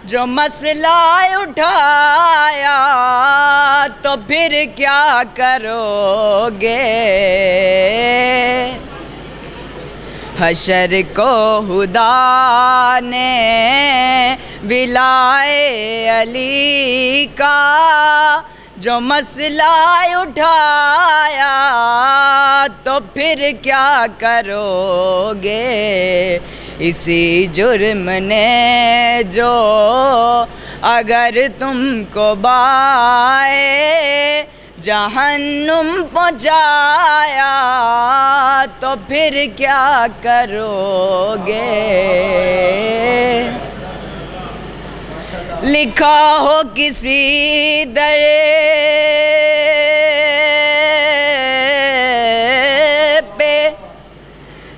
جو مسئلہ اٹھایا تو پھر کیا کرو گے؟ حشر کو خدا نے ولائے علی کا جو مسئلہ اٹھایا تو پھر کیا کرو گے؟ اسی جرم نے جو اگر تم کو بائے جہنم پہنچایا تو پھر کیا کرو گے؟ لکھا ہو کسی در پہ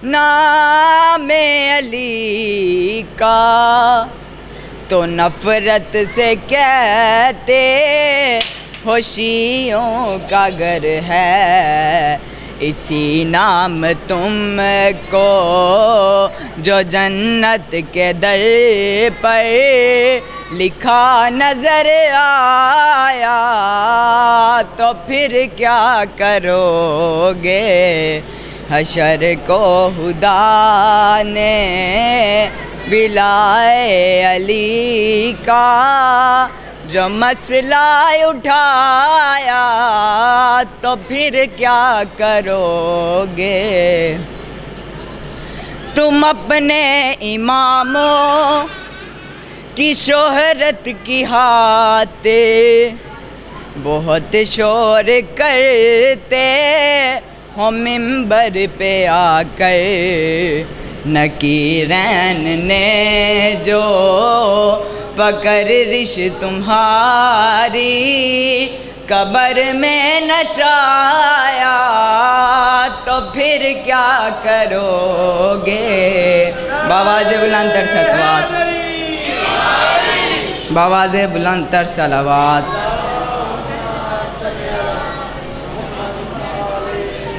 نام علی کا تو نفرت سے کہتے ہو شیعوں کا گھر ہے، اسی نام تم کو جو جنت کے در پر لکھا نظر آیا تو پھر کیا کرو گے؟ حشر کو خدا نے ولائے علی کا جو مسئلہ اٹھایا تو پھر کیا کرو گے؟ تم اپنے اماموں کی شہرت کی خاطر بہت شور کرتے ہو ممبر پہ آ کر، نکیرین نے جو پکڑ رش تمہاری قبر میں نچایا تو پھر کیا کرو گے؟ بآواز بلند تر صلوات، بآواز بلند تر صلوات۔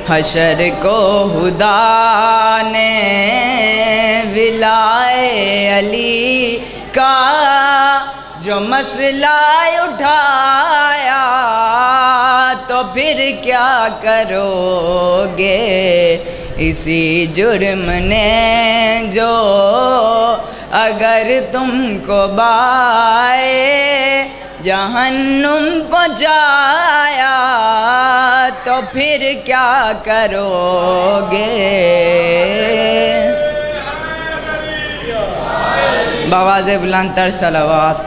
حشر کو خدا نے ولائے علی کا جو مسئلہ اٹھایا تو پھر کیا کرو گے؟ اسی جرم نے جو اگر تم کو بائے جہنم پہنچایا تو پھر کیا کرو گے؟ بآواز بلند تر صلوات۔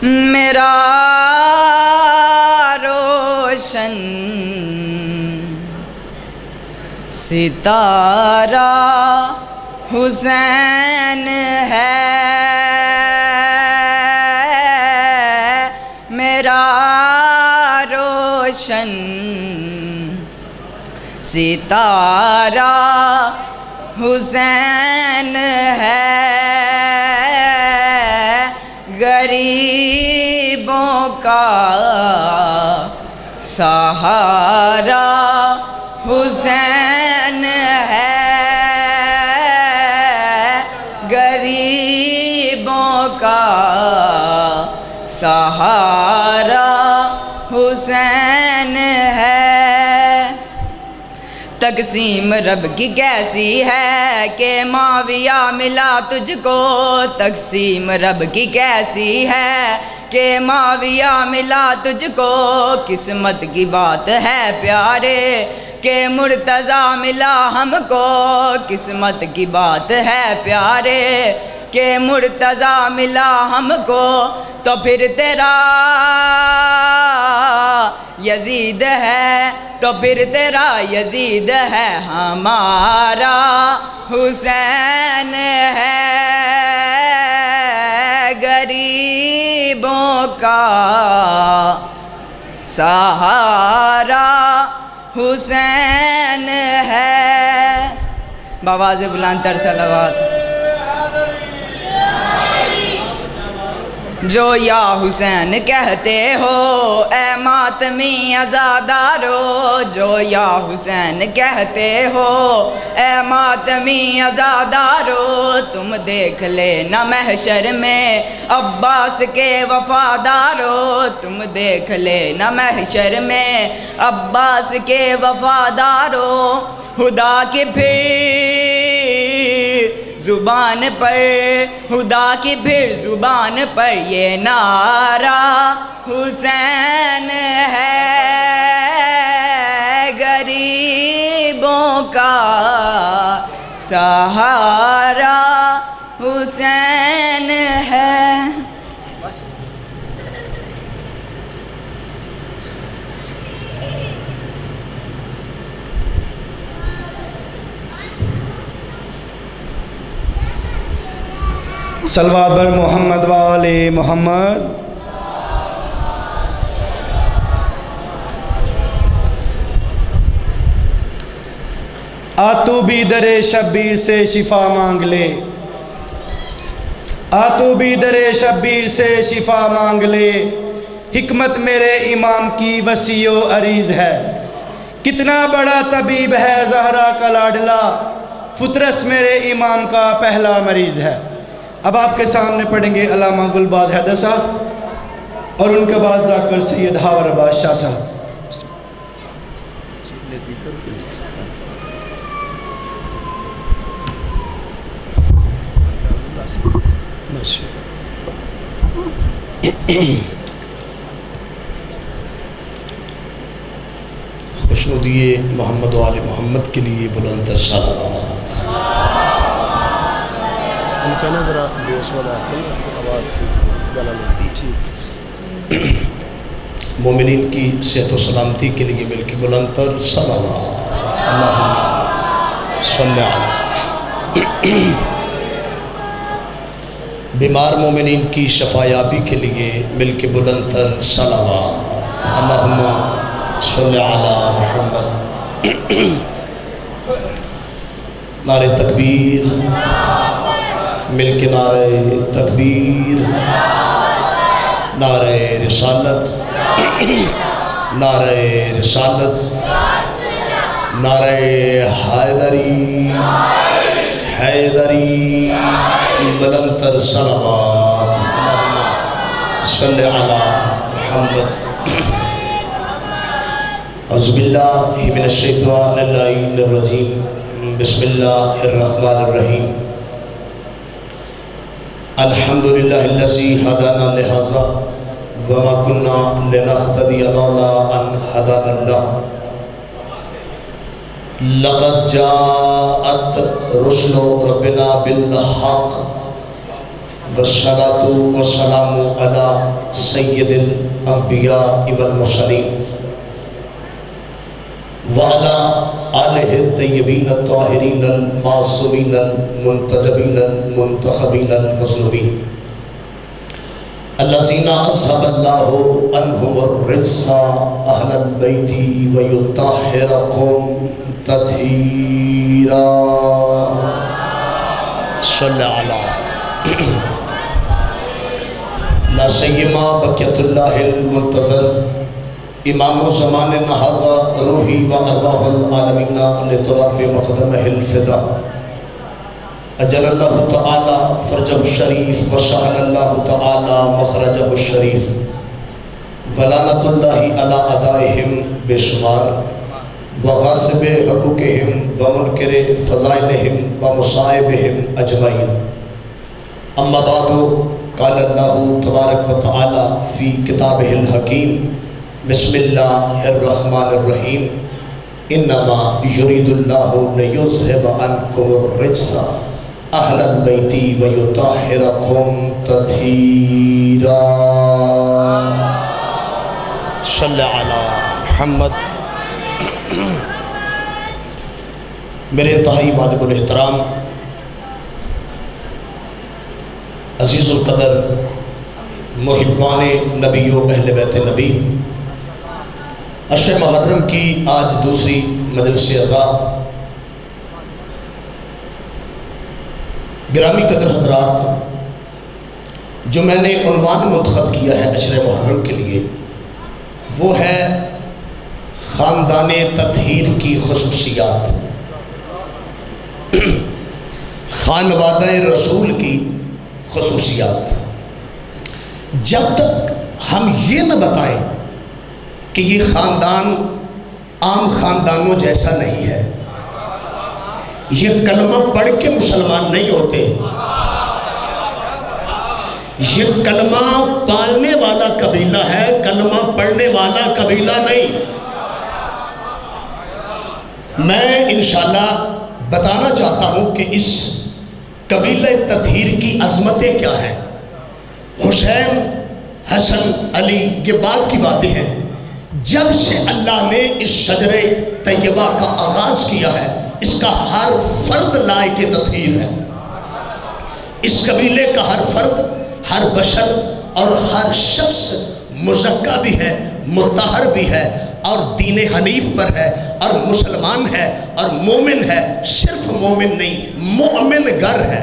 میرا روشن ستارہ حسین ہے، میرا روشن ستارہ حسین ہے، غریبوں کا سہارا حسین ہے، غریبوں کا سہارا حسین ہے۔ تقسیم رب کی کیسی ہے کہ معاویہ ملا تجھ کو، تقسیم رب کی کیسی ہے کہ معاویہ ملا تجھ کو، قسمت کی بات ہے پیارے کہ مرتضیٰ ملا ہم کو، قسمت کی بات ہے پیارے کہ مرتضیٰ ملا ہم کو، تو پھر تیرا یزید ہے، تو پھر تیرا یزید ہے، ہمارا حسین ہے، غریبوں کا سہارا حسین ہے۔ بآواز بلند تر صلوات۔ جو یا حسین کہتے ہو اے ماتمی عزادارو، جو یا حسین کہتے ہو اے ماتمی عزادارو، تم دیکھ لینا محشر میں عباس کے وفادارو، تم دیکھ لینا محشر میں عباس کے وفادارو۔ خدا کی پھر زبان پر، خدا کی پھر زبان پر یہ نعرہ حسین ہے، غریبوں کا سہارا حسین ہے۔ صلوات بر محمد و آل محمد۔ آتو بھی در شبیر سے شفا مانگ لے، آتو بھی در شبیر سے شفا مانگ لے، حکمت میرے امام کی وسیع و عریض ہے، کتنا بڑا طبیب ہے زہرا کا لاڈلا، فطرس میرے امام کا پہلا مریض ہے۔ اب آپ کے سامنے پڑھیں گے علامہ گلباز حیدر صاحب اور ان کے بعد جا کر سید ہاور عباس شاہ صاحب۔ خوشنودی محمد و آل محمد کے لیے بلند تر صلوات۔ ان کا نظر بیس والا آواز مومنین کی صحت و سلامتی کے لیے مل کے بلند تر صلوات۔ اللہم صلی علی۔ بیمار مومنین کی شفایابی کے لیے مل کے بلند تر صلوات۔ اللہم صلی علی محمد۔ نعرہ تکبیر، مل کے نعرہ تکبیر، نعرہ رسالت، نعرہ رسالت، نعرہ حیدری، حیدری، بلند تر صلوات۔ صلی علی محمد۔ اعوذ باللہ من الشیطان اللعین الرجیم، بسم اللہ الرحمن الرحیم۔ الحمدللہ الذی ہدانا لہذا وما كنا لنهتدي لولا ان هدانا الله، لقد جاءت رسل ربنا بالحق والصلاة والسلام على سید الانبیاء والمرسلین وعلى آلہ الطیبین الطاہرین المعصومین المنتجبین المنتخبین المظلومین الذین اذهب اللہ عنہم الرجس اہل البیت ویطہرکم تطہیرا۔ صلی علی لا سیما بقیت اللہ المنتظر امام الزمان نہذا روحی و ارواح العالمین لطلب مقدمہ الفدا، اجل اللہ تعالی فرجہ الشریف وسہل اللہ تعالی مخرجہ الشریف، ولعنت اللہ علی اعدائہم بے شمار، وغاصب حقوقہم ومنکر فضائلہم ومصائبہم اجمعین۔ اما بعد، قال اللہ تبارک و تعالی فی کتابہ الحکیم، بسم اللہ الرحمن الرحیم، انما یرید اللہ لیذہب عنکم الرجس اہل البیت ویطہرکم تطہیرا۔ صلی علی محمد۔ میرے انتہائی واجب الاحترام عزیز القدر محبان نبی و اہل بیت نبی، عشر محرم کی آج دوسری مجلس عزا، گرامی قدر حضرات، جو میں نے عنوان منتخب کیا ہے عشر محرم کے لیے وہ ہے خاندان تطہیر کی خصوصیات، خانوادہ رسول کی خصوصیات۔ جب تک ہم یہ نہ بتائیں کہ یہ خاندان عام خاندانوں جیسا نہیں ہے، یہ کلمہ پڑھ کے مسلمان نہیں ہوتے، یہ کلمہ پالنے والا قبیلہ ہے، کلمہ پڑھنے والا قبیلہ نہیں۔ میں انشاءاللہ بتانا چاہتا ہوں کہ اس قبیلہ تطہیر کی عظمتیں کیا ہیں۔ حسین، حسن، علی، یہ بعد کی باتیں ہیں۔ جب سے اللہ نے اس شجر طیبہ کا آغاز کیا ہے، اس کا ہر فرد لائق تطہیر ہے۔ اس قبیلے کا ہر فرد، ہر بشر اور ہر شخص مزکہ بھی ہے، مطہر بھی ہے، اور دین حنیف پر ہے، اور مسلمان ہے، اور مومن ہے۔ صرف مومن نہیں، مومن گر ہے۔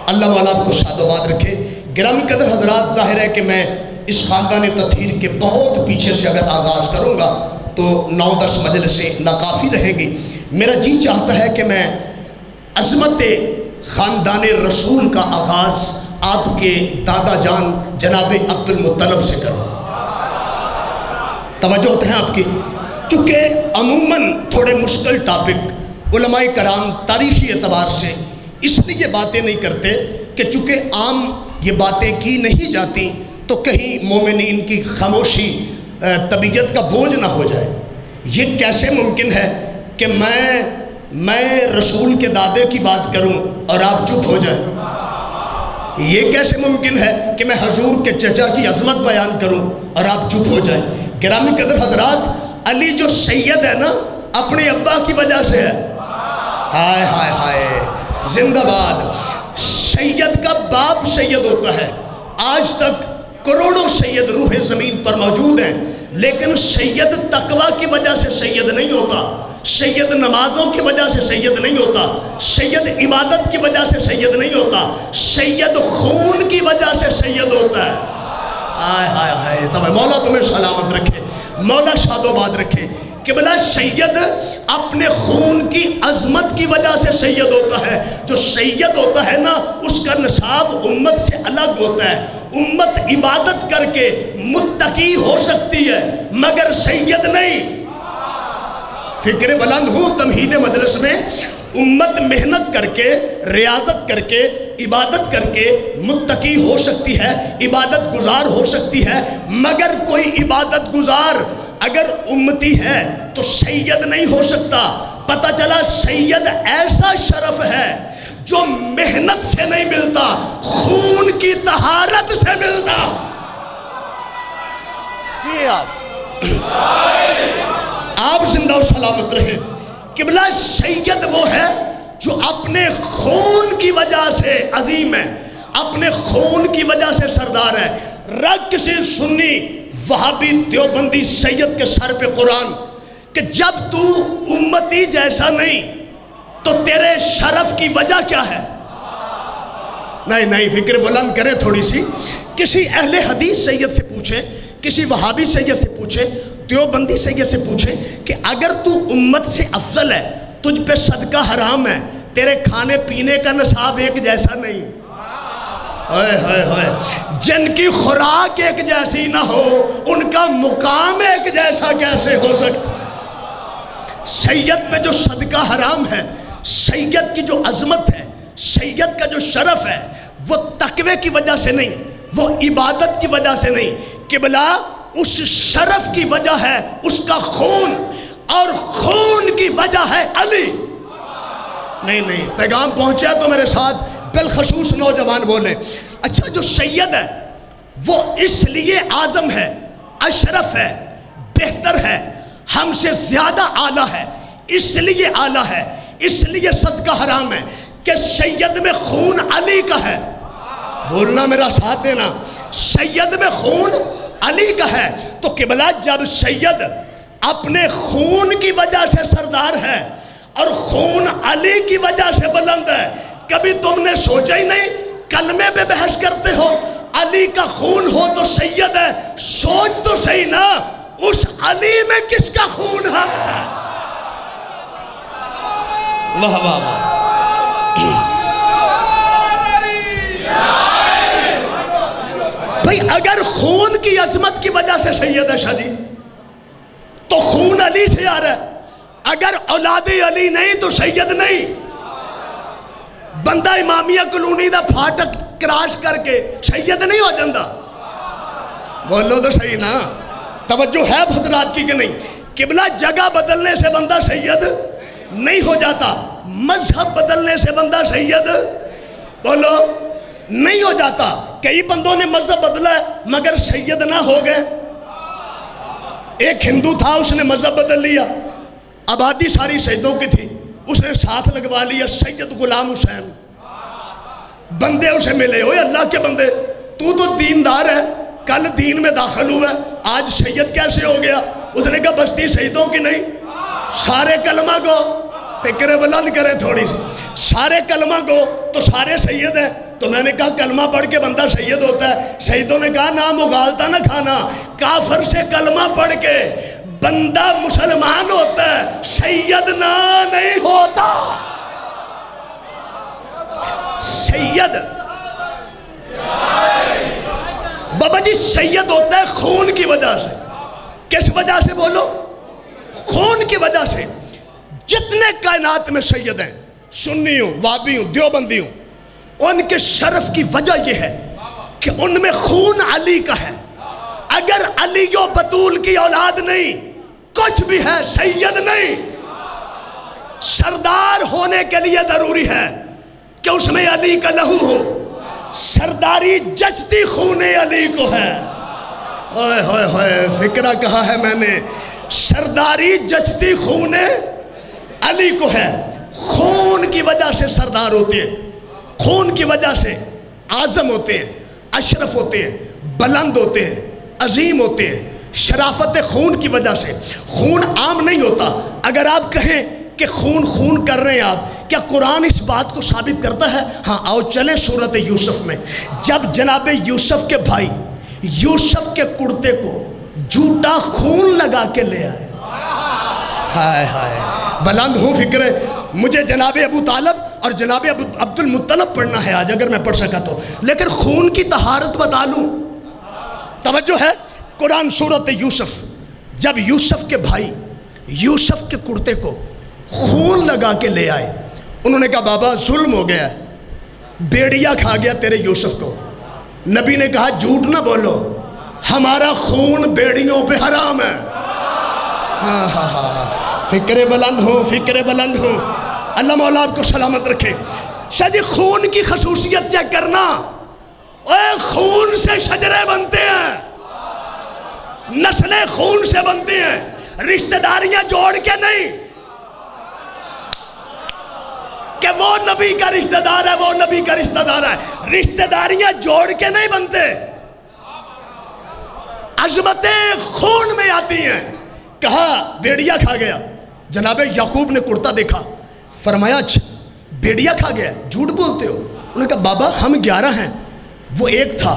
اللہ والا آپ کو شاد و باد رکھے۔ گرامی قدر حضرات، ظاہر ہے کہ میں اس خاندان تطہیر کے بہت پیچھے سے اگر آغاز کروں گا تو 9-10 مجلسیں ناکافی رہیں گی۔ میرا جی چاہتا ہے کہ میں عظمت خاندان رسول کا آغاز آپ کے دادا جان جناب عبد المطلب سے کروں۔ توجہ ہوتے ہیں آپ کی؟ چونکہ عموماً تھوڑے مشکل ٹاپک علماء کرام تاریخی اعتبار سے اس لیے باتیں نہیں کرتے کہ چونکہ عام یہ باتیں کی نہیں جاتی تو کہیں مومنین کی خاموشی طبیعت کا بوجھ نہ ہو جائے۔ یہ کیسے ممکن ہے کہ میں رسول کے دادے کی بات کروں اور آپ چپ ہو جائیں؟ یہ کیسے ممکن ہے کہ میں حضور کے چچا کی عظمت بیان کروں اور آپ چپ ہو جائیں؟ گرامی قدر حضرات، علی جو سید ہے نا، اپنے ابا کی وجہ سے ہے۔ ہائے ہائے ہائے، زندہ باد۔ سید کا باپ سید ہوتا ہے۔ آج تک کروڑوں سید روح زمین پر موجود ہیں، لیکن سید تقوی کی وجہ سے سید نہیں ہوتا، سید نمازوں کی وجہ سے سید نہیں ہوتا، سید عبادت کی وجہ سے سید نہیں ہوتا، سید خون کی وجہ سے سید ہوتا ہے۔ آئے ہائے ہائے، تب مولا تمہیں سلامت رکھے، مولا شاد و باد رکھے۔ کہ بلا سید اپنے خون کی عظمت کی وجہ سے سید ہوتا ہے۔ جو سید ہوتا ہے نا، اس کا نصاب امت سے الگ ہوتا ہے۔ امت عبادت کر کے متقی ہو سکتی ہے مگر سید نہیں۔ فکر بلند ہوں تمہید مجلس میں، امت محنت کر کے، ریاضت کر کے، عبادت کر کے متقی ہو سکتی ہے، عبادت گزار ہو سکتی ہے، مگر کوئی عبادت گزار اگر امتی ہے تو سید نہیں ہو سکتا۔ پتہ چلا سید ایسا شرف ہے جو محنت سے نہیں ملتا، خون کی طہارت سے ملتا۔ آپ زندہ و سلامت رہے۔ قبلہ سید وہ ہے جو اپنے خون کی وجہ سے عظیم ہے، اپنے خون کی وجہ سے سردار ہے۔ رگ کسی سنی وہابی دیوبندی سید کے سر پہ قرآن کہ جب تو امتی جیسا نہیں تو تیرے شرف کی وجہ کیا ہے؟ نہیں، فکر بلند کرے تھوڑی سی۔ کسی اہل حدیث سید سے پوچھیں، کسی وہابی سید سے پوچھیں، دیوبندی سید سے پوچھیں کہ اگر تو امت سے افضل ہے، تجھ پہ صدقہ حرام ہے، تیرے کھانے پینے کا نصاب ایک جیسا نہیں، جن کی خوراک ایک جیسی نہ ہو ان کا مقام ایک جیسا کیسے ہو سکتا؟ سید پہ جو صدقہ حرام ہے، سید کی جو عظمت ہے، سید کا جو شرف ہے، وہ تقوی کی وجہ سے نہیں، وہ عبادت کی وجہ سے نہیں، قبلہ اس شرف کی وجہ ہے اس کا خون، اور خون کی وجہ ہے علی۔ نہیں، پیغام پہنچا تو میرے ساتھ بالخصوص نوجوان بولے۔ اچھا، جو سید ہے وہ اس لیے اعظم ہے، اشرف ہے، بہتر ہے، ہم سے زیادہ اعلیٰ ہے، اس لیے اعلیٰ ہے، اس لیے صدقہ حرام ہے کہ سید میں خون علی کا ہے۔ بولنا میرا ساتھ دینا، سید میں خون علی کا ہے۔ تو قبلہ جب سید اپنے خون کی وجہ سے سردار ہے اور خون علی کی وجہ سے بلند ہے، کبھی تم نے سوچا ہی نہیں کلمے پہ بحث کرتے ہو. علی کا خون ہو تو سید ہے. سوچ تو صحیح نا اس علی میں کس کا خون ہے. واہ واہ واہ. بھئی اگر خون کی عظمت کی وجہ سے سید ہے شاہ جی تو خون علی سے آ رہا ہے. اگر اولاد علی نہیں تو سید نہیں. بندہ امامیہ کلونی دا پھاٹک کراش کر کے سید نہیں ہو جاندہ. بولو تو صحیح نا. توجہ ہے حضرات کی کہ نہیں. قبلہ جگہ بدلنے سے بندہ سید نہیں ہو جاتا. مذہب بدلنے سے بندہ سید بولو نہیں ہو جاتا. کئی بندوں نے مذہب بدلا ہے مگر سید نہ ہو گئے. ایک ہندو تھا اس نے مذہب بدل لیا. آبادی ساری سیدوں کی تھی. اس نے ساتھ لگوا لیا سید غلام حسین. بندے اسے ملے ہوئے اللہ کے بندے تو دیندار ہے کل دین میں داخل ہوا ہے آج سید کیسے ہو گیا. اس نے کہا بستی سیدوں کی نہیں سارے کلمہ کو فکر بلند کرے تھوڑی سی. سارے کلمہ کو تو سارے سید ہیں. تو میں نے کہا کلمہ پڑھ کے بندہ سید ہوتا ہے. سیدوں نے کہا نہ مغالطہ نہ کھانا. کافر سے کلمہ پڑھ کے بندہ مسلمان ہوتا ہے سید نہ نہیں ہوتا. سید بابا جی سید ہوتا ہے خون کی وجہ سے. کس وجہ سے بولو؟ خون کی وجہ سے. جتنے کائنات میں سید ہیں سنی ہوں وابی ہوں دیوبندی ہوں ان کے شرف کی وجہ یہ ہے کہ ان میں خون علی کا ہے. اگر علی و بطول کی اولاد نہیں کچھ بھی ہے سید نہیں. سردار ہونے کے لیے ضروری ہے کہ اس میں علی کا لہو ہو. سرداری جچتی خون علی کو ہے. ہوئے ہوئے ہوئے فکرہ کہا ہے میں نے. سرداری جچتی خون علی کو ہے. خون کی وجہ سے سردار ہوتے ہیں. خون کی وجہ سے اعظم ہوتے ہیں اشرف ہوتے ہیں بلند ہوتے ہیں عظیم ہوتے ہیں. شرافت خون کی وجہ سے. خون عام نہیں ہوتا. اگر آپ کہیں کہ خون خون کر رہے ہیں آپ کیا قرآن اس بات کو ثابت کرتا ہے؟ ہاں آؤ چلیں سورۃ یوسف میں. جب جناب یوسف کے بھائی یوسف کے کرتے کو جھوٹا خون لگا کے لے آئے. ہائے ہائے بلند ہوں فکر. مجھے جناب ابو طالب اور جناب عبد المطلب پڑھنا ہے آج اگر میں پڑھ سکا تو. لیکن خون کی طہارت بتا لوں. توجہ ہے. قرآن سورۃ یوسف جب یوسف کے بھائی یوسف کے کرتے کو خون لگا کے لے آئے انہوں نے کہا بابا ظلم ہو گیا بیڑیا کھا گیا تیرے یوسف کو. نبی نے کہا جھوٹ نہ بولو ہمارا خون بیڑیوں پہ حرام ہے. ہاں ہاں ہاں فکر بلند ہو فکر بلند ہو. اللہ مولا آپ کو سلامت رکھے. شاید خون کی خصوصیت چیک کرنا. اے خون سے شجرے بنتے ہیں نسلیں خون سے بنتی ہیں. رشتہ داریاں جوڑ کے نہیں کہ وہ نبی کا رشتہ دار ہے وہ نبی کا رشتہ دار ہے. رشتہ داریاں جوڑ کے نہیں بنتے. عظمتیں خون میں آتی ہیں. کہا بیڑیا کھا گیا. جناب یعقوب نے کرتا دیکھا فرمایا اچھا بیڑیا کھا گیا جھوٹ بولتے ہو. انہوں نے کہا بابا ہم 11 ہیں وہ ایک تھا.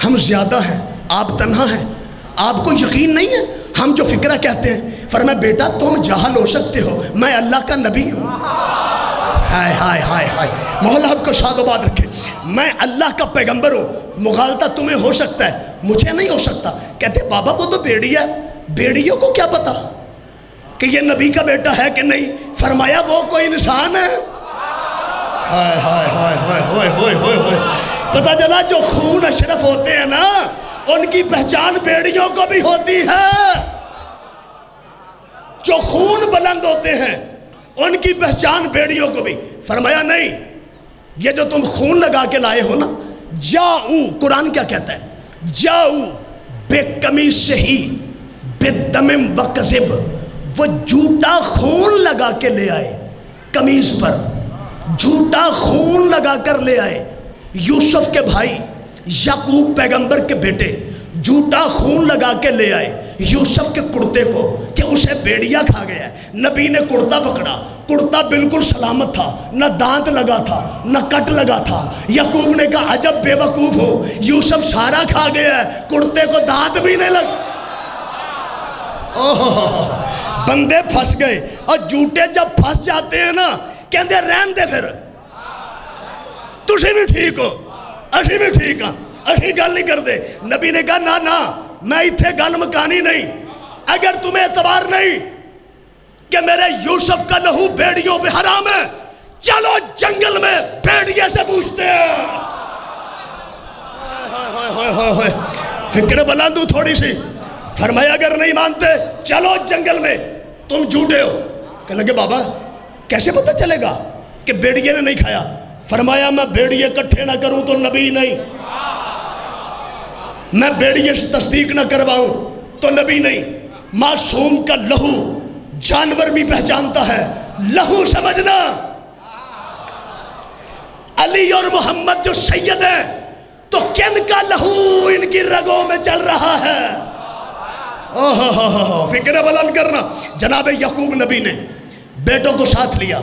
ہم زیادہ ہیں آپ تنہا ہیں. آپ کو یقین نہیں ہے ہم جو فکرہ کہتے ہیں. فرمایا بیٹا تم جاہل ہو سکتے ہو میں اللہ کا نبی ہوں. ہائے ہائے ہائے ہائے مولا آپ کو شاد و باد رکھے. میں اللہ کا پیغمبر ہوں. مغالطہ تمہیں ہو سکتا ہے مجھے نہیں ہو سکتا. کہتے بابا وہ تو بیڑیا ہے. بیڑیوں کو کیا پتا کہ یہ نبی کا بیٹا ہے کہ نہیں. فرمایا وہ کوئی انسان ہے. ہائے ہائے ہائے ہائے ہائے ہائے ہائے ہائے. پتہ چلا جو خون اشرف ہوتے ہیں نا ان کی پہچان بیڑیوں کو بھی ہوتی ہے. جو خون بلند ہوتے ہیں ان کی پہچان بیڑیوں کو بھی. فرمایا نہیں یہ جو تم خون لگا کے لائے ہو نا جاؤ. قرآن کیا کہتا ہے؟ جاؤ بے قمیص سے ہی بے دم وکذب. وہ جھوٹا خون لگا کے لے آئے قمیص پر. جھوٹا خون لگا کر لے آئے. یوسف کے بھائی یعقوب پیغمبر کے بیٹے جھوٹا خون لگا کے لے آئے یوسف کے کرتے کو کہ اسے بیڑیا کھا گیا ہے. نبی نے کرتا پکڑا کرتا بالکل سلامت تھا، نہ دانت لگا تھا نہ کٹ لگا تھا۔ یعقوب نے کہا عجب بے وقوف ہو، یوسف سارا کھا گیا ہے، کرتے کو دانت بھی نہیں لگ۔ بندے پھنس گئے، اور جھوٹے جب پھنس جاتے ہیں نا کہندے رہن دے پھر، تسی بھی ٹھیک ہو اسی بھی ٹھیک ہاں، اسی گل نہیں کر دے۔ نبی نے کہا نا میں اتھے گل مکانی نہیں، اگر تمہیں اعتبار نہیں کہ میرے یوسف کا لہو بھیڑیوں پہ حرام ہے، چلو جنگل میں بھیڑیے سے پوچھتے ہیں۔ فکر بلند تھوڑی سی، فرمایا اگر نہیں مانتے چلو جنگل میں، تم جھوٹے ہو۔ کہنے لگے بابا کیسے پتہ چلے گا کہ بھیڑیے نے نہیں کھایا؟ فرمایا میں بھیڑیے اکٹھے نہ کروں تو نبی نہیں، میں بھیڑیے سے تصدیق نہ کرواؤں تو نبی نہیں۔ معصوم کا لہو جانور بھی پہچانتا ہے، لہو سمجھنا۔ علی اور محمد جو سید ہیں تو کن کا لہو ان کی رگوں میں چل رہا ہے؟ فکر بلند کرنا۔ جناب یعقوب نبی نے بیٹوں کو ساتھ لیا،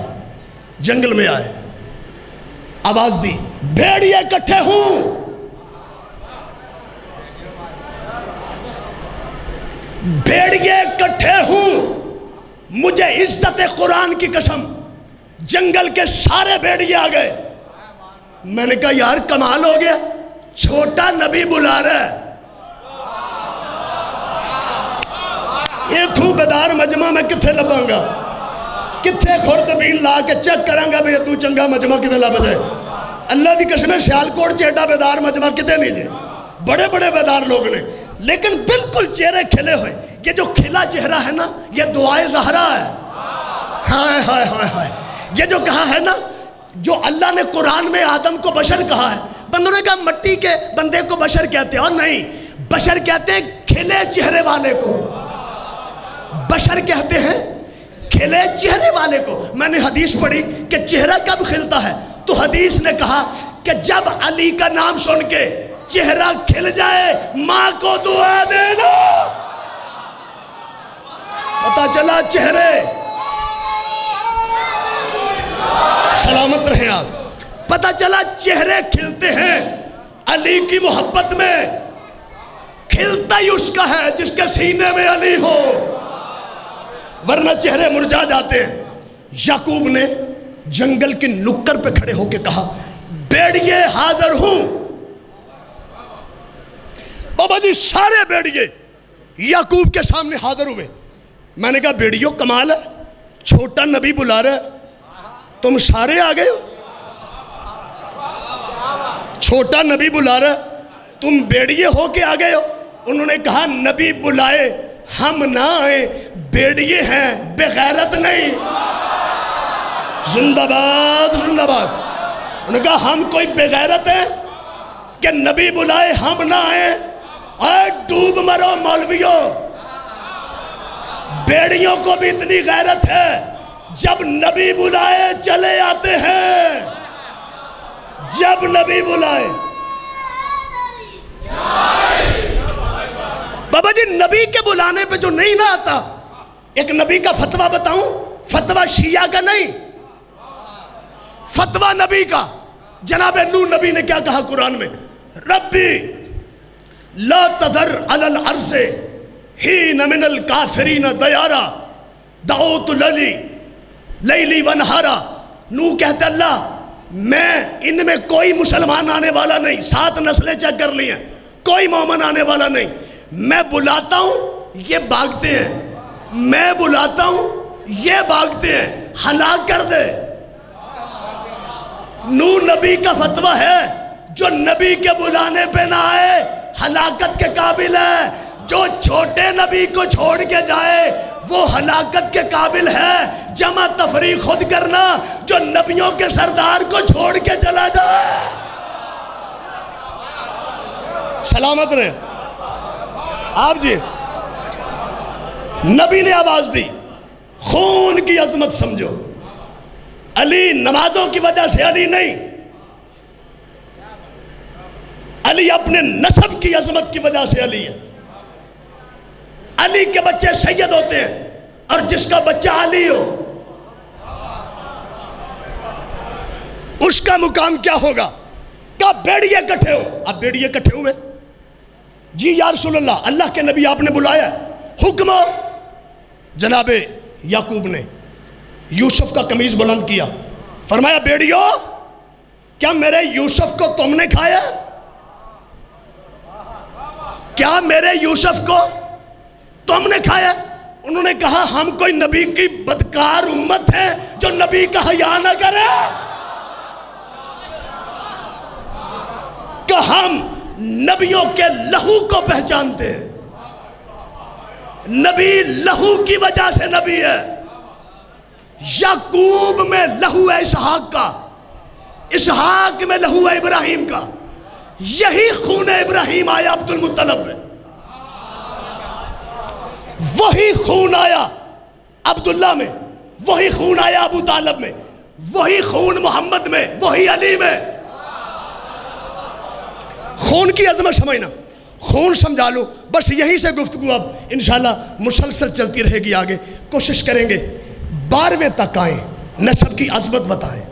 جنگل میں آئے، آواز دی بھیڑیے اکٹھے ہوں، بھیڑیے اکٹھے ہوں، مجھے عزت قرآن کی قسم جنگل کے سارے بھیڑیے آ گئے۔ میں نے کہا یار کمال ہو گیا، چھوٹا نبی بلا رہا ہے۔ یہ تھو بیدار مجمع میں کتھے لباں گا، کتھے خوردبین لا کے چیک کریں گا بھی تو چنگا مجمع کتھے لب جائے۔ اللہ دی قسم سیالکوٹ چیڈا بیدار مجمع کتھے نہیں جائے، بڑے بڑے بیدار لوگ نے، لیکن بالکل چہرے کھلے ہوئے۔ یہ جو کھلا چہرہ ہے نا یہ دعائے زہرا ہے۔ ہائے ہائے ہائے ہائے، یہ جو کہا ہے نا، جو اللہ نے قرآن میں آدم کو بشر کہا ہے، بندوں نے کہا مٹی کے بندے کو بشر کہتے ہیں، اور نہیں، بشر کہتے ہیں کھلے چہرے والے کو، بشر کہتے ہیں کھلے چہرے والے کو۔ میں نے حدیث پڑھی کہ چہرہ کب کھلتا ہے، تو حدیث نے کہا کہ جب علی کا نام سن کے چہرہ کھل جائے، ماں کو دعا دینا۔ پتہ چلا چہرے سلامت رہیں آپ، پتہ چلا چہرے کھلتے ہیں علی کی محبت میں، کھلتا ہی اس کا ہے جس کے سینے میں علی ہو، ورنہ چہرے مرجھا جاتے ہیں۔ یعقوب نے جنگل کی نکر پہ کھڑے ہو کے کہا بیڑیے حاضر ہوں۔ بابا جی سارے بیڑیے یعقوب کے سامنے حاضر ہوئے۔ میں نے کہا بیڑیوں کمال ہے، چھوٹا نبی بلا رہا ہے، تم سارے آ گئے ہو، چھوٹا نبی بلا رہا ہے، تم بیڑیے ہو کے آ گئے ہو۔ انہوں نے کہا نبی بلائے ہم نہ آئے، بیڑیے ہیں بغیرت نہیں۔ زندہ باد زندہ باد۔ انہوں نے کہا ہم کوئی بغیرت ہیں کہ نبی بلائے ہم نہ آئے؟ اے ڈوب مرو مولویوں، بیڑیوں کو بھی اتنی غیرت ہے، جب نبی بلائے چلے آتے ہیں، جب نبی بلائے۔ بابا جی نبی کے بلانے پہ جو نہیں نہ آتا، ایک نبی کا فتوہ بتاؤں، فتوہ شیعہ کا نہیں، فتوہ نبی کا۔ جناب نوح نبی نے کیا کہا قرآن میں؟ ربی لا تذر علی الارض حین من الکافرین دیارا دعوت لیلی ونہارا۔ نوح کہتے اللہ میں ان میں کوئی مسلمان آنے والا نہیں، 7 نسلیں چیک کر لی ہیں، کوئی مومن آنے والا نہیں، میں بلاتا ہوں یہ بھاگتے ہیں، میں بلاتا ہوں یہ بھاگتے ہیں، ہلاک کر دے۔ نوح نبی کا فتویٰ ہے جو نبی کے بلانے پہ نہ آئے ہلاکت کے قابل ہے، جو چھوٹے نبی کو چھوڑ کے جائے وہ ہلاکت کے قابل ہے۔ جمع تفریق خود کرنا، جو نبیوں کے سردار کو چھوڑ کے چلا جائے سلامت رہے۔ آپ جی نبی نے آواز دی، خون کی عظمت سمجھو، علی نمازوں کی وجہ سے علی نہیں، علی اپنے نسب کی عظمت کی وجہ سے علی ہے۔ علی کے بچے سید ہوتے ہیں، اور جس کا بچہ علی ہو اس کا مقام کیا ہوگا؟ کہا بیڑیے کٹھے ہو. اب بیڑیے کٹھے ہوئے. جی یا رسول اللہ، اللہ کے نبی آپ نے بلایا. حکم. جناب یعقوب نے یوسف کا قمیض بلند کیا، فرمایا بیڑیو کیا میرے یوسف کو تم نے کھایا؟ کیا میرے یوسف کو تم نے کھایا؟ انہوں نے کہا ہم کوئی نبی کی بدکار امت ہے جو نبی کا حیا نہ کرے، کہ ہم نبیوں کے لہو کو پہچانتے ہیں. نبی لہو کی وجہ سے نبی ہے. یعقوب میں لہو ہے اسحاق کا، اسحاق میں لہو ہے ابراہیم کا. یہی خون ابراہیم آیا عبد المطلب میں، وہی خون آیا عبداللہ میں، وہی خون آیا ابو طالب میں، وہی خون محمد میں، وہی علی میں. خون کی عظمت سمجھنا، خون سمجھا لو. بس یہیں سے گفتگو اب انشاءاللہ مسلسل چلتی رہے گی. آگے کوشش کریں گے 12ویں تک آئیں، نسب کی عظمت بتائیں.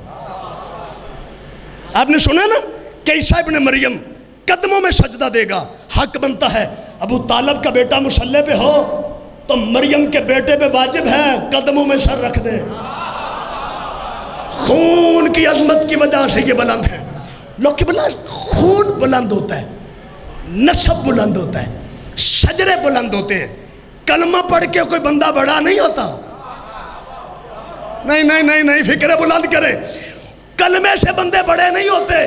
آپ نے سنا نا کہ عیسیٰ ابن مریم قدموں میں سجدہ دے گا. حق بنتا ہے ابو طالب کا بیٹا مصلی پہ ہو تو مریم کے بیٹے پہ واجب ہے قدموں میں سر رکھ دیں. خون کی عظمت کی وجہ سے یہ بلند ہے. لوگ کی بلا خون بلند ہوتا ہے، نسب بلند ہوتا ہے، شجرے بلند ہوتے ہیں. کلمہ پڑھ کے کوئی بندہ بڑا نہیں ہوتا. نہیں نہیں نہیں نہیں، فکرے بلند کرے. کلمے سے بندے بڑے نہیں ہوتے.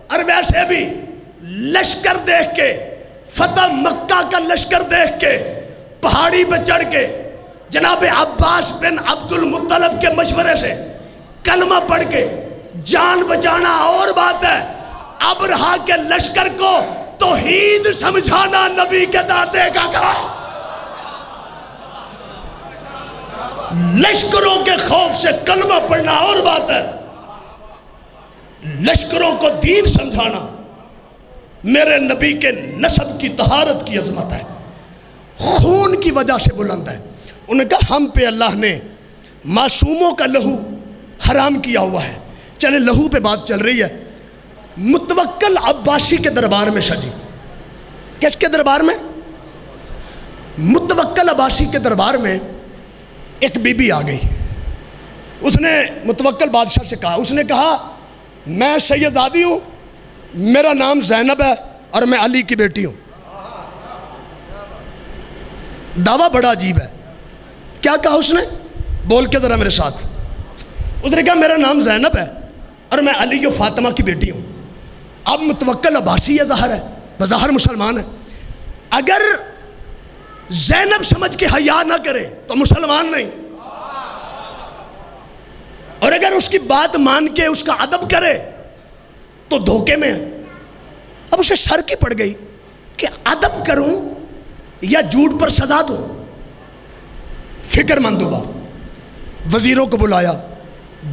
اور ویسے بھی لشکر دیکھ کے، فتح مکہ کا لشکر دیکھ کے، پہاڑی پہ چڑھ کے جناب عباس بن عبد المطلب کے مشورے سے کلمہ پڑھ کے جان بچانا اور بات ہے. ابرہا کے لشکر کو توحید سمجھانا نبی کے دادے کا کام. لشکروں کے خوف سے کلمہ پڑھنا اور بات ہے، لشکروں کو دین سمجھانا میرے نبی کے نسب کی طہارت کی عظمت ہے. خون کی وجہ سے بلند ہے. انہوں نے کہا ہم پہ اللہ نے معصوموں کا لہو حرام کیا ہوا ہے. چلے لہو پہ بات چل رہی ہے. متوکل عباسی کے دربار میں سجی. کس کے دربار میں؟ متوکل عباسی کے دربار میں ایک بی بی آ گئی. اس نے متوکل بادشاہ سے کہا، اس نے کہا میں سیدزادی ہوں، میرا نام زینب ہے اور میں علی کی بیٹی ہوں. دعویٰ بڑا عجیب ہے. کیا کہا اس نے؟ بول کے ذرا میرے ساتھ. اس نے کہا میرا نام زینب ہے اور میں علی و فاطمہ کی بیٹی ہوں. اب متوکل عباسی ہے، ظاہر ہے بظاہر مسلمان ہے. اگر زینب سمجھ کے حیا نہ کرے تو مسلمان نہیں، اور اگر اس کی بات مان کے اس کا ادب کرے تو دھوکے میں ہے. اب اسے سر کی پڑ گئی کہ ادب کروں یا جھوٹ پر سزا دوں. فکر مند ہوا، وزیروں کو بلایا،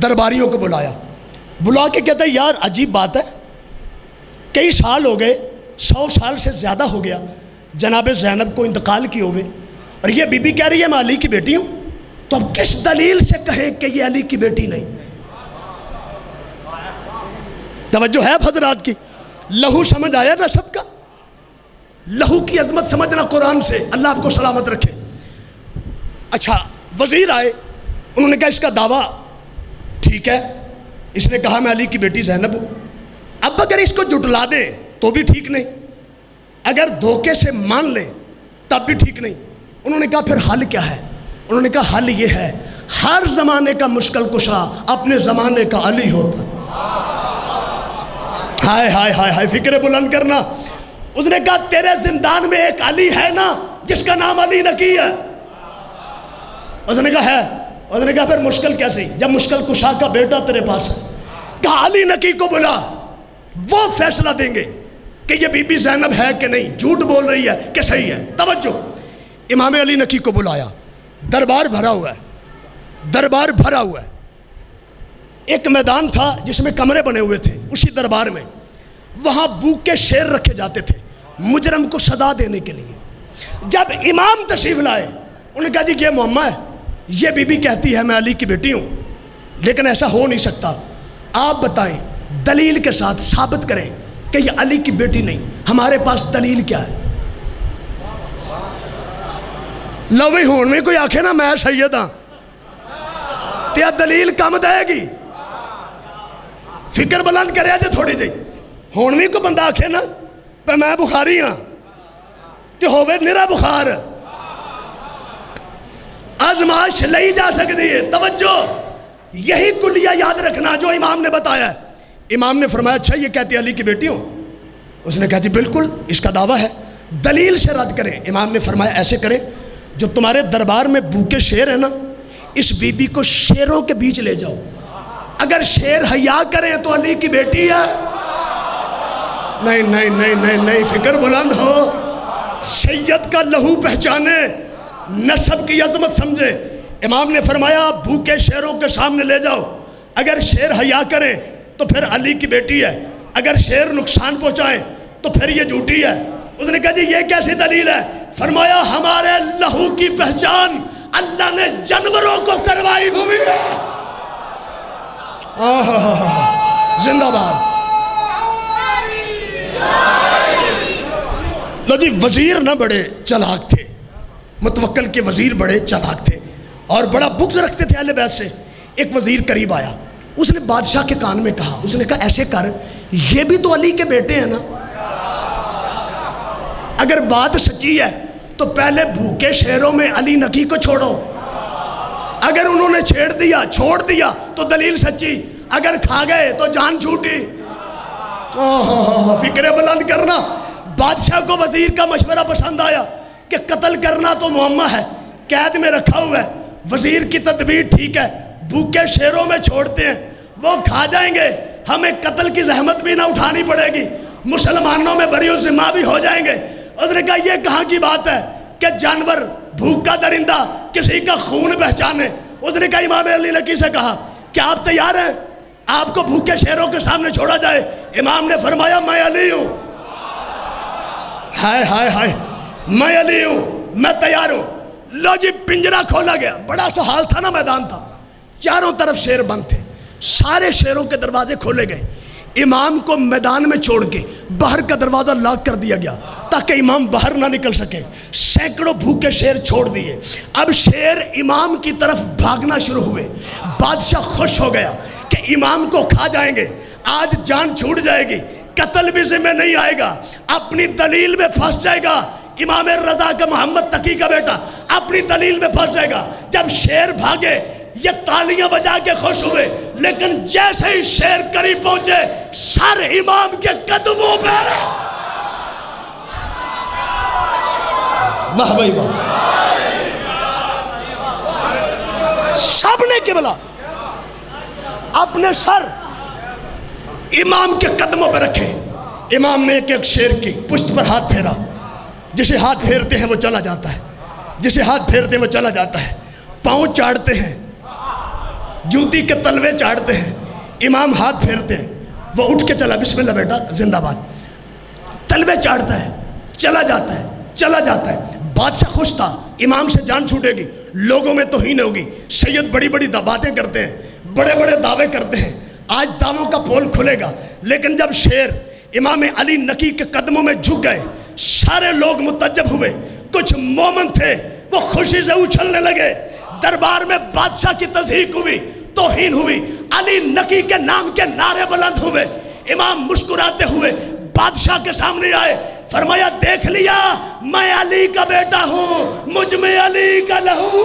درباریوں کو بلایا. بلا کے کہتا ہے یار عجیب بات ہے، کئی سال ہو گئے، 100 سال سے زیادہ ہو گیا جناب زینب کو انتقال کیے ہوئے، اور یہ بی بی کہہ رہی ہے میں علی کی بیٹی ہوں. تو اب کس دلیل سے کہیں کہ یہ علی کی بیٹی نہیں؟ توجہ ہے حضرات کی؟ لہو سمجھ آیا نا سب کا؟ لہو کی عظمت سمجھنا قرآن سے. اللہ آپ کو سلامت رکھے. اچھا وزیر آئے، انہوں نے کہا اس کا دعویٰ ٹھیک ہے، اس نے کہا میں علی کی بیٹی زینب ہوں. اب اگر اس کو جھٹلا دیں تو بھی ٹھیک نہیں، اگر دھوکے سے مان لیں تب بھی ٹھیک نہیں. انہوں نے کہا پھر حل کیا ہے؟ انہوں نے کہا حل یہ ہے، ہر زمانے کا مشکل کشا اپنے زمانے کا علی ہوتا. ہائے ہائے ہائے ہائے، فکر بلند کرنا. اس نے کہا تیرے زندان میں ایک علی ہے نا جس کا نام علی نکی ہے؟ اس نے کہا ہے. اس نے کہا پھر مشکل کیسے جب مشکل کشا کا بیٹا تیرے پاس ہے؟ کہا علی نکی کو بلا، وہ فیصلہ دیں گے کہ یہ بی بی زینب ہے کہ نہیں، جھوٹ بول رہی ہے کہ صحیح ہے. توجہ، امام علی نکی کو بلایا. دربار بھرا ہوا ہے، دربار بھرا ہوا ہے. ایک میدان تھا جس میں کمرے بنے ہوئے تھے. اسی دربار میں وہاں بھوکے شیر رکھے جاتے تھے مجرم کو سزا دینے کے لیے. جب امام تشریف لائے انہوں نے کہا جی یہ معمہ ہے، یہ بی بی کہتی ہے میں علی کی بیٹی ہوں، لیکن ایسا ہو نہیں سکتا. آپ بتائیں دلیل کے ساتھ ثابت کریں کہ یہ علی کی بیٹی نہیں. ہمارے پاس دلیل کیا ہے؟ لو بھی ہون میں کوئی آکھے نا میں سید ہاں تیا دلیل کم دے گی. فکر بلند کرے جے تھوڑی جی. ہون میں کو بندہ آکھے نا پہ میں بخاری ہاں کہ ہووے نرا بخار. آزمائش لئی جا سکتی ہے. توجہ یہی کلیہ یاد رکھنا جو امام نے بتایا ہے. امام نے فرمایا اچھا یہ کہتے علی کی بیٹی ہوں؟ اس نے کہا جی بالکل اس کا دعویٰ ہے. دلیل سے رد کریں. امام نے فرمایا ایسے کریں جو تمہارے دربار میں بھوکے شیر ہیں نا اس بی بی کو شیروں کے بیچ لے جاؤ. اگر شیر حیا کریں تو علی کی بیٹی ہے. نہیں نہیں نہیں نہیں نہیں فکر بلند ہو. سید کا لہو پہچانے نسب کی عظمت سمجھے. امام نے فرمایا بھوکے شیروں کے سامنے لے جاؤ. اگر شیر حیا کریں تو پھر علی کی بیٹی ہے. اگر شیر نقصان پہنچائیں تو پھر یہ جھوٹی ہے. اس نے کہا جی یہ کیسی دلیل ہے؟ فرمایا ہمارے لہو کی پہچان اللہ نے جانوروں کو کروائی ہوئی ہے. زندہ باد. لو جی وزیر نہ بڑے چلاک تھے. متوکل کے وزیر بڑے چلاک تھے اور بڑا بغض رکھتے تھے اہل بیت سے. ایک وزیر قریب آیا. اس نے بادشاہ کے کان میں کہا. اس نے کہا ایسے کر یہ بھی تو علی کے بیٹے ہیں نا. اگر بات سچی ہے تو پہلے بھوکے شیروں میں علی نقی کو چھوڑو. اگر انہوں نے چھوڑ دیا تو دلیل سچی. اگر کھا گئے تو جان چھوٹی. فکر بلند کرنا. بادشاہ کو وزیر کا مشورہ پسند آیا کہ قتل کرنا تو معمہ ہے قید میں رکھا ہوا ہے. وزیر کی تدبیر ٹھیک ہے بھوکے شیروں میں چھوڑتے ہیں وہ کھا جائیں گے ہمیں قتل کی زحمت بھی نہ اٹھانی پڑے گی مسلمانوں میں بری الذمہ بھی ہو جائیں گے. اس نے کہا یہ کہاں کی بات ہے کہ جانور بھوکا درندہ کسی کا خون پہچانے. اس نے کہا امام علی نقی سے کہا کہ آپ تیار ہیں آپ کو بھوکے شیروں کے سامنے چھوڑا جائے؟ امام نے فرمایا میں علی ہوں. ہائے ہائے ہائے میں علی ہوں میں تیار ہوں. لو جی پنجرہ کھولا گیا. بڑا سا حال تھا نا میدان تھا چاروں طرف شیر بند تھے. سارے شیروں کے دروازے کھولے گئے. امام کو میدان میں چھوڑ کے باہر کا دروازہ لاک کر دیا گیا تاکہ امام باہر نہ نکل سکے. سینکڑوں بھوکے شیر چھوڑ دیے. اب شیر امام کی طرف بھاگنا شروع ہوئے. بادشاہ خوش ہو گیا کہ امام کو کھا جائیں گے آج جان چھوٹ جائے گی قتل بھی ذمہ نہیں آئے گا اپنی دلیل میں پھنس جائے گا. امام رضا کا محمد تقی کا بیٹا اپنی دلیل میں پھنس جائے گا. جب شیر بھاگے یہ تالیاں بجا کے خوش ہوئے لیکن جیسے ہی شیر قریب پہنچے سر امام کے قدموں پہ واہ بھائی واہ. سب نے قبلہ اپنے سر امام کے قدموں پہ رکھے. امام نے ایک ایک شیر کی پشت پر ہاتھ پھیرا. جسے ہاتھ پھیرتے ہیں وہ چلا جاتا ہے. جسے ہاتھ پھیرتے ہیں وہ چلا جاتا ہے. پاؤں چاڑتے ہیں جوتی کے تلوے چاڑتے ہیں. امام ہاتھ پھیرتے ہیں وہ اٹھ کے چلا بسم اللہ بیٹا زندہ باد. تلوے چاڑتا ہے چلا جاتا ہے چلا جاتا ہے. بادشاہ خوش تھا امام سے جان چھوٹے گی لوگوں میں توہین ہوگی. سید بڑی بڑی باتیں کرتے ہیں بڑے بڑے دعوے کرتے ہیں. آج دعووں کا پول کھلے گا. لیکن جب شیر امام علی نقی کے قدموں میں جھک گئے سارے لوگ متعجب ہوئے. کچھ مومن تھے وہ خوشی سے اچھلنے لگے. دربار میں بادشاہ کی تضحیق ہوئی توہین ہوئی. علی نقی کے نام کے نعرے بلند ہوئے. امام مسکراتے ہوئے بادشاہ کے سامنے آئے. فرمایا دیکھ لیا میں علی کا بیٹا ہوں مجھ میں علی کا لہو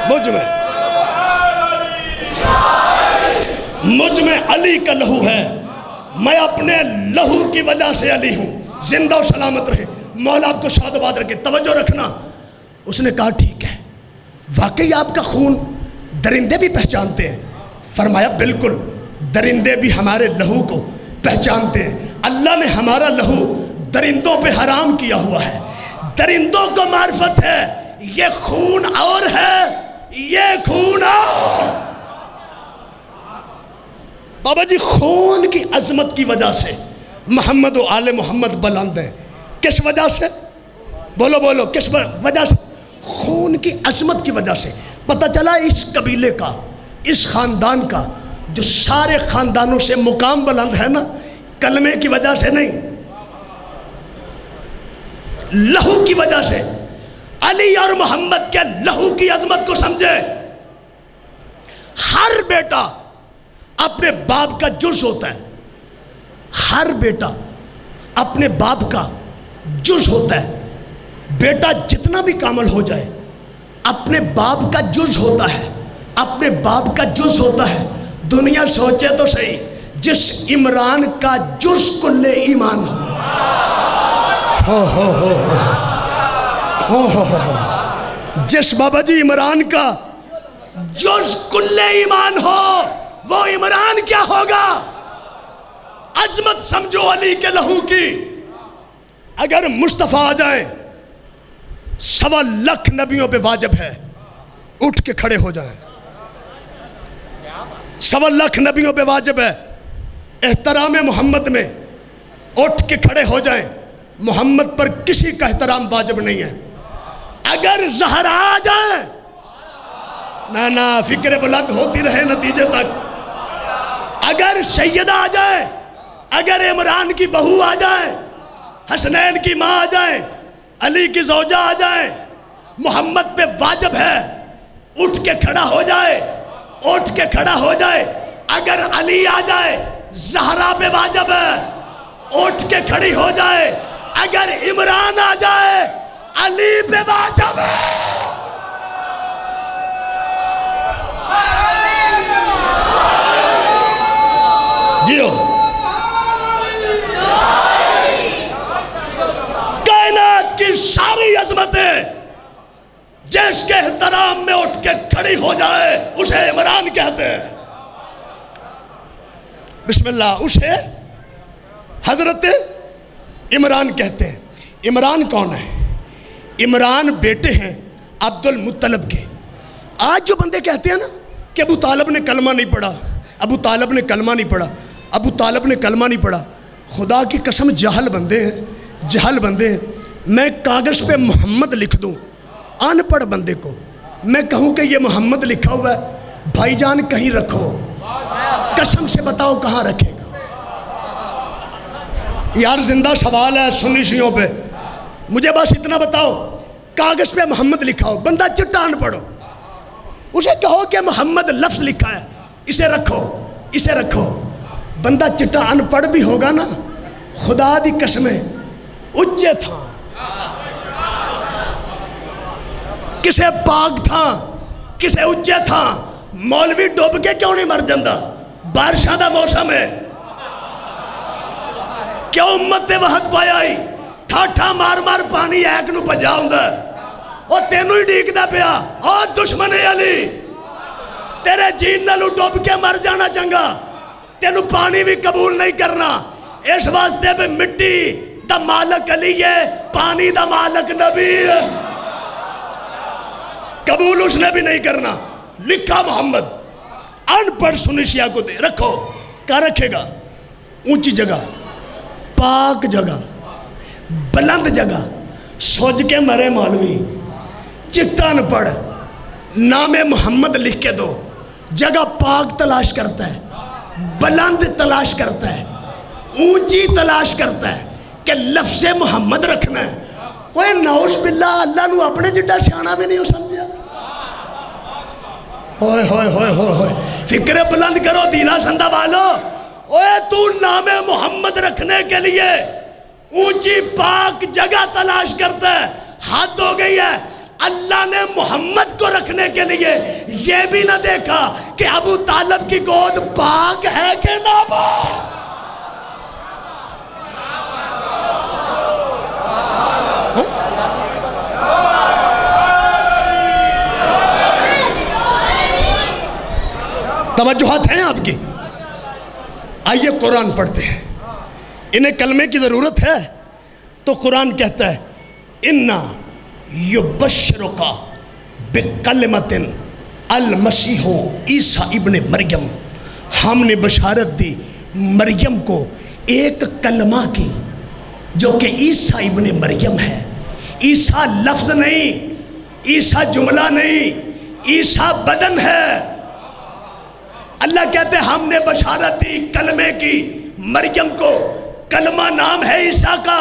مجھ میں علی کا لہو ہے. میں اپنے لہو کی وجہ سے علی ہوں. زندہ و سلامت رہے مولا آپ کو شاد آباد رکھے. توجہ رکھنا. اس نے کہا ٹھیک ہے واقعی آپ کا خون درندے بھی پہچانتے ہیں؟ فرمایا بالکل درندے بھی ہمارے لہو کو پہچانتے ہیں. اللہ نے ہمارا لہو درندوں پہ حرام کیا ہوا ہے. درندوں کو معرفت ہے یہ خون اور ہے یہ خون اور. بابا جی خون کی عظمت کی وجہ سے محمد و آل محمد بلند ہیں. کس وجہ سے؟ بولو بولو کس وجہ سے؟ خون کی عظمت کی وجہ سے. پتہ چلا اس قبیلے کا اس خاندان کا جو سارے خاندانوں سے مقام بلند ہے نا، کلمے کی وجہ سے نہیں، لہو کی وجہ سے۔ علی اور محمد کے لہو کی عظمت کو سمجھے۔ ہر بیٹا اپنے باپ کا جز ہوتا ہے، ہر بیٹا اپنے باپ کا جز ہوتا ہے۔ بیٹا جتنا بھی کامل ہو جائے اپنے باپ کا جز ہوتا ہے، اپنے باپ کا جز ہوتا ہے۔ دنیا سوچے تو صحیح، جس عمران کا جز کل ایمان ہو، جس بابا جی عمران کا جز کل ایمان ہو، وہ عمران کیا ہوگا؟ عظمت سمجھو علی کے لہو کی۔ اگر مصطفیٰ آ جائیں، 1.25 لاکھ نبیوں پہ واجب ہے اٹھ کے کھڑے ہو جائیں۔ 1.25 لاکھ نبیوں پہ واجب ہے احترام محمد میں اٹھ کے کھڑے ہو جائیں۔ محمد پر کسی کا احترام واجب نہیں ہے۔ اگر زہرا آ جائیں، نہ فکر بلند ہوتی رہے نتیجے تک۔ اگر سیدہ آ جائیں، اگر عمران کی بہو آ جائیں، حسنین کی ماں آ جائیں، علی کی زوجہ آ جائیں، محمد پہ واجب ہے اٹھ کے کھڑا ہو جائے، اٹھ کے کھڑا ہو جائے۔ اگر علی آ جائے، زہرا پہ واجب ہے اٹھ کے کھڑی ہو جائے۔ اگر عمران آ جائے، علی پہ واجب ہے۔ جیو کائنات کی ساری عظمتیں جس کے احترام میں اٹھ کے کھڑی ہو جائے اسے عمران کہتے ہیں۔ بسم اللہ، اسے حضرت عمران کہتے ہیں۔ عمران کون ہے؟ عمران بیٹے ہیں عبد المطلب کے۔ آج جو بندے کہتے ہیں نا کہ ابو طالب نے کلمہ نہیں پڑھا، ابو طالب نے کلمہ نہیں پڑھا، ابو طالب نے کلمہ نہیں پڑھا، خدا کی قسم جہل بندے ہیں، جہل بندے ہیں۔ میں کاغذ پہ محمد لکھ دوں ان پڑھ بندے کو، میں کہوں کہ یہ محمد لکھا ہوا ہے، بھائی جان کہیں رکھو، قسم سے بتاؤ کہاں رکھے گا؟ یار زندہ سوال ہے سنی شیعوں پہ، مجھے بس اتنا بتاؤ، کاغذ پہ محمد لکھا ہو، بندہ چٹا ان پڑھو، اسے کہو کہ محمد لفظ لکھا ہے، اسے رکھو، اسے رکھو۔ بندہ چٹا ان پڑھ بھی ہوگا نا، خدا دی قسمیں اجے تھا، کسے پاک تھا، کسے اجے تھا۔ مولوی ڈوب کے کیوں نہیں مر جاندہ؟ بارشاں دا موسم ہے، کیوں امت وحد پایا ہی ٹھاٹھا مار مار پانی ایک نو پجا ہوندہ ہے، اور تینوں ہی ڈیک دا پیا، اور دشمن علی تیرے جین نالو ڈوب کے مر جانا چنگا، تینوں پانی بھی قبول نہیں کرنا۔ اس واسطے پہ مٹی دا مالک علی ہے، پانی دا مالک نبی ہے، قبول اس نے بھی نہیں کرنا۔ لکھا محمد، ان پڑھ سنی شیعہ کو دے رکھو، کہاں رکھے گا؟ اونچی جگہ، پاک جگہ، بلند جگہ، سوچ کے مرے مولوی، چٹان پڑھ، نام محمد لکھ کے دو، جگہ پاک تلاش کرتا ہے، بلند تلاش کرتا ہے، اونچی تلاش کرتا ہے کہ لفظ محمد رکھنا ہے۔ اوہ نعوذ باللہ، اللہ نو اپنے جڈا شانہ بھی نہیں ہو سمجھا۔ ہوئے ہوئے ہوئے ہوئے، فکر بلند کرو دینا سندہ والو۔ اوہ تو نام محمد رکھنے کے لیے اونچی پاک جگہ تلاش کرتا ہے، حد ہو گئی ہے۔ اللہ نے محمد کو رکھنے کے لیے یہ بھی نہ دیکھا کہ ابو طالب کی گود پاک ہے کہ نہ پاک۔ توجہات ہیں آپ کی؟ آئیے قرآن پڑھتے ہیں۔ انہیں کلمے کی ضرورت ہے تو قرآن کہتا ہے اِنَّا یُبَشِّرُکَ بِکَلِمَةٍ المسیح عیسیٰ ابن مریم، ہم نے بشارت دی مریم کو ایک کلمہ کی جو کہ عیسیٰ ابن مریم ہے۔ عیسیٰ لفظ نہیں، عیسیٰ جملہ نہیں، عیسیٰ بدن ہے۔ کہتے ہم نے بشارت دی کلمے کی مریم کو، کلمہ نام ہے عیسیٰ کا،